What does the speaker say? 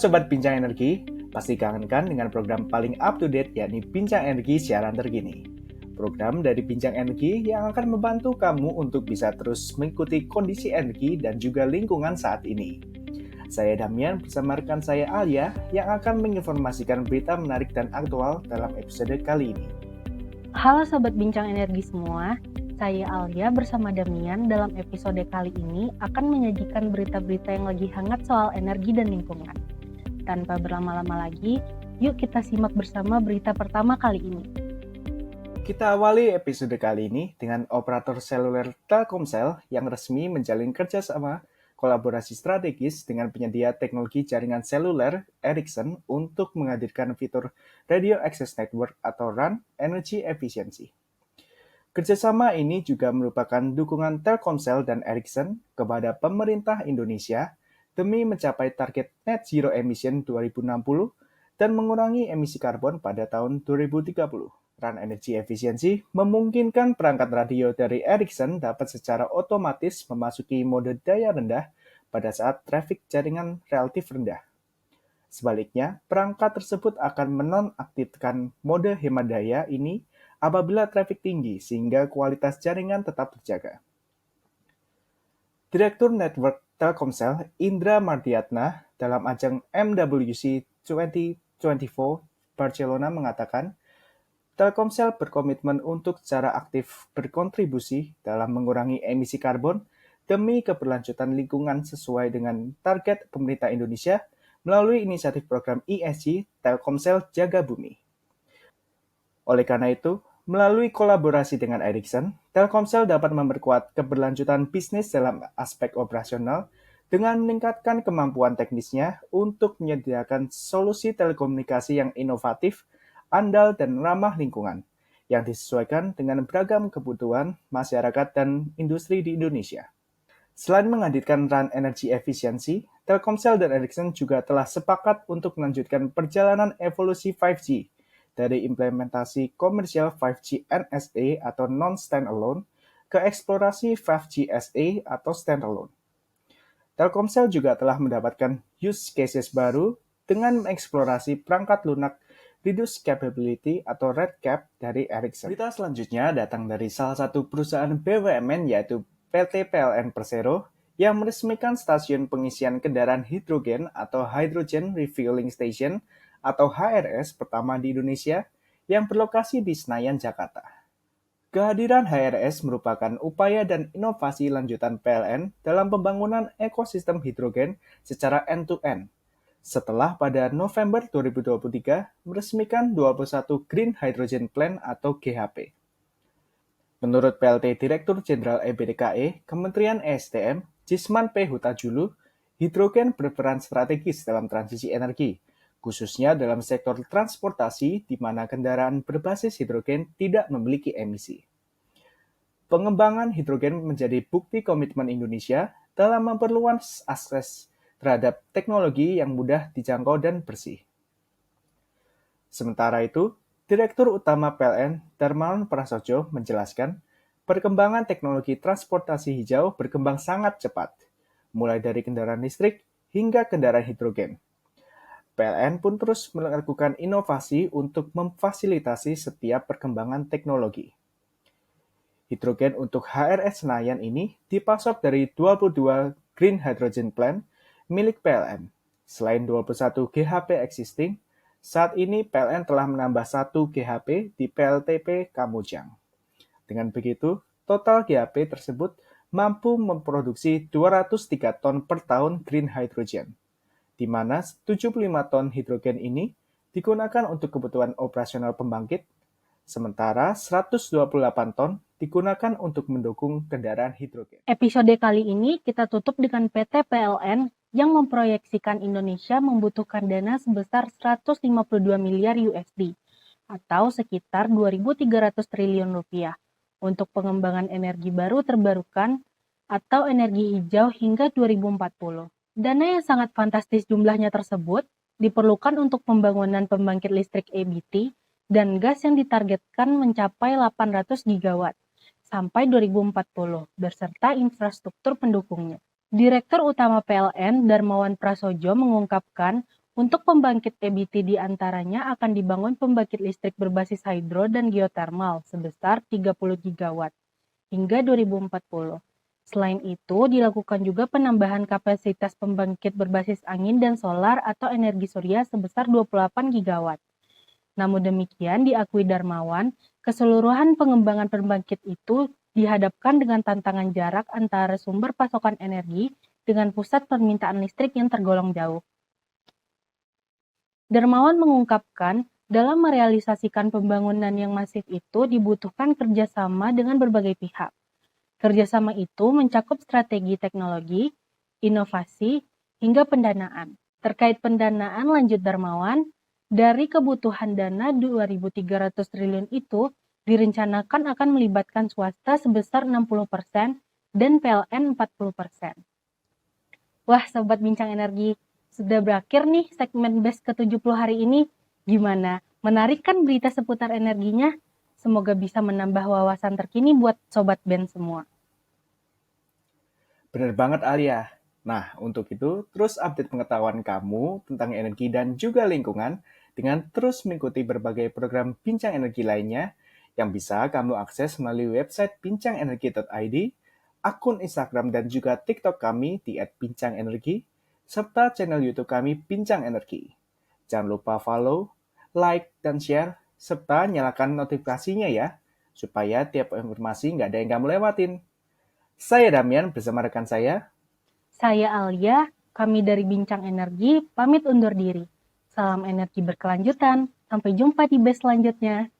Sobat Bincang Energi, pasti kangen dengan program paling up-to-date yakni Bincang Energi siaran terkini. Program dari Bincang Energi yang akan membantu kamu untuk bisa terus mengikuti kondisi energi dan juga lingkungan saat ini. Saya Damian bersama rekan saya Alia yang akan menginformasikan berita menarik dan aktual dalam episode kali ini. Halo Sobat Bincang Energi semua, saya Alia bersama Damian dalam episode kali ini akan menyajikan berita-berita yang lagi hangat soal energi dan lingkungan. Tanpa berlama-lama lagi, yuk kita simak bersama berita pertama kali ini. Kita awali episode kali ini dengan operator seluler Telkomsel yang resmi menjalin kerjasama kolaborasi strategis dengan penyedia teknologi jaringan seluler Ericsson untuk menghadirkan fitur Radio Access Network atau RAN Energy Efficiency. Kerjasama ini juga merupakan dukungan Telkomsel dan Ericsson kepada pemerintah Indonesia demi mencapai target net zero emission 2060 dan mengurangi emisi karbon pada tahun 2030. RAN Energy Efficiency memungkinkan perangkat radio dari Ericsson dapat secara otomatis memasuki mode daya rendah pada saat trafik jaringan relatif rendah. Sebaliknya, perangkat tersebut akan menonaktifkan mode hemat daya ini apabila trafik tinggi sehingga kualitas jaringan tetap terjaga. Direktur Network Telkomsel Indra Mardiatna dalam ajang MWC 2024 Barcelona mengatakan, Telkomsel berkomitmen untuk secara aktif berkontribusi dalam mengurangi emisi karbon demi keberlanjutan lingkungan sesuai dengan target pemerintah Indonesia melalui inisiatif program ESG Telkomsel Jaga Bumi. Oleh karena itu, melalui kolaborasi dengan Ericsson, Telkomsel dapat memperkuat keberlanjutan bisnis dalam aspek operasional dengan meningkatkan kemampuan teknisnya untuk menyediakan solusi telekomunikasi yang inovatif, andal, dan ramah lingkungan, yang disesuaikan dengan beragam kebutuhan masyarakat dan industri di Indonesia. Selain menghadirkan RAN Energy Efficiency, Telkomsel dan Ericsson juga telah sepakat untuk melanjutkan perjalanan evolusi 5G dari implementasi komersial 5G NSA atau non-standalone ke eksplorasi 5G SA atau standalone. Telkomsel juga telah mendapatkan use cases baru dengan mengeksplorasi perangkat lunak Reduced Capability atau RedCap dari Ericsson. Berita selanjutnya datang dari salah satu perusahaan BUMN yaitu PT PLN Persero yang meresmikan stasiun pengisian kendaraan hidrogen atau Hydrogen Refueling Station atau HRS pertama di Indonesia yang berlokasi di Senayan, Jakarta. Kehadiran HRS merupakan upaya dan inovasi lanjutan PLN dalam pembangunan ekosistem hidrogen secara end-to-end. Setelah pada November 2023 meresmikan 21 Green Hydrogen Plant atau GHP. Menurut PLT Direktur Jenderal EBDKE, Kementerian ESDM, Jisman P. Hutajulu, hidrogen berperan strategis dalam transisi energi, khususnya dalam sektor transportasi di mana kendaraan berbasis hidrogen tidak memiliki emisi. Pengembangan hidrogen menjadi bukti komitmen Indonesia dalam memperluas akses terhadap teknologi yang mudah dijangkau dan bersih. Sementara itu, Direktur Utama PLN, Darmawan Prasojo, menjelaskan, perkembangan teknologi transportasi hijau berkembang sangat cepat, mulai dari kendaraan listrik hingga kendaraan hidrogen. PLN pun terus melakukan inovasi untuk memfasilitasi setiap perkembangan teknologi. Hidrogen untuk HRS Senayan ini dipasok dari 22 Green Hydrogen Plant milik PLN. Selain 21 GHP existing, saat ini PLN telah menambah 1 GHP di PLTP Kamojang. Dengan begitu, total GHP tersebut mampu memproduksi 203 ton per tahun green hydrogen, di mana 75 ton hidrogen ini digunakan untuk kebutuhan operasional pembangkit, sementara 128 ton digunakan untuk mendukung kendaraan hidrogen. Episode kali ini kita tutup dengan PT PLN yang memproyeksikan Indonesia membutuhkan dana sebesar 152 miliar USD atau sekitar 2.300 triliun rupiah untuk pengembangan energi baru terbarukan atau energi hijau hingga 2040. Dana yang sangat fantastis jumlahnya tersebut diperlukan untuk pembangunan pembangkit listrik EBT dan gas yang ditargetkan mencapai 800 gigawatt sampai 2040 beserta infrastruktur pendukungnya. Direktur Utama PLN Darmawan Prasojo mengungkapkan Untuk pembangkit EBT di antaranya akan dibangun pembangkit listrik berbasis hidro dan geotermal sebesar 30 gigawatt hingga 2040. Selain itu, dilakukan juga penambahan kapasitas pembangkit berbasis angin dan solar atau energi surya sebesar 28 gigawatt. Namun demikian, diakui Darmawan, keseluruhan pengembangan pembangkit itu dihadapkan dengan tantangan jarak antara sumber pasokan energi dengan pusat permintaan listrik yang tergolong jauh. Darmawan mengungkapkan, dalam merealisasikan pembangunan yang masif itu dibutuhkan kerjasama dengan berbagai pihak. Kerjasama itu mencakup strategi teknologi, inovasi, hingga pendanaan. Terkait pendanaan, lanjut Darmawan, dari kebutuhan dana 2.300 triliun itu direncanakan akan melibatkan swasta sebesar 60% dan PLN 40%. Wah, Sobat Bincang Energi, sudah berakhir nih segmen BES ke-70 hari ini. Gimana? Menarik kan berita seputar energinya? Semoga bisa menambah wawasan terkini buat Sobat BEN semua. Bener banget Alia. Nah, untuk itu, terus update pengetahuan kamu tentang energi dan juga lingkungan dengan terus mengikuti berbagai program Bincang Energi lainnya yang bisa kamu akses melalui website bincangenergi.id, akun Instagram dan juga TikTok kami di @bincangenergi, serta channel YouTube kami Bincang Energi. Jangan lupa follow, like, dan share, serta nyalakan notifikasinya ya, supaya tiap informasi nggak ada yang kamu lewatin. Saya Damian bersama rekan saya. Saya Alia, kami dari Bincang Energi, pamit undur diri. Salam energi berkelanjutan, sampai jumpa di BES selanjutnya.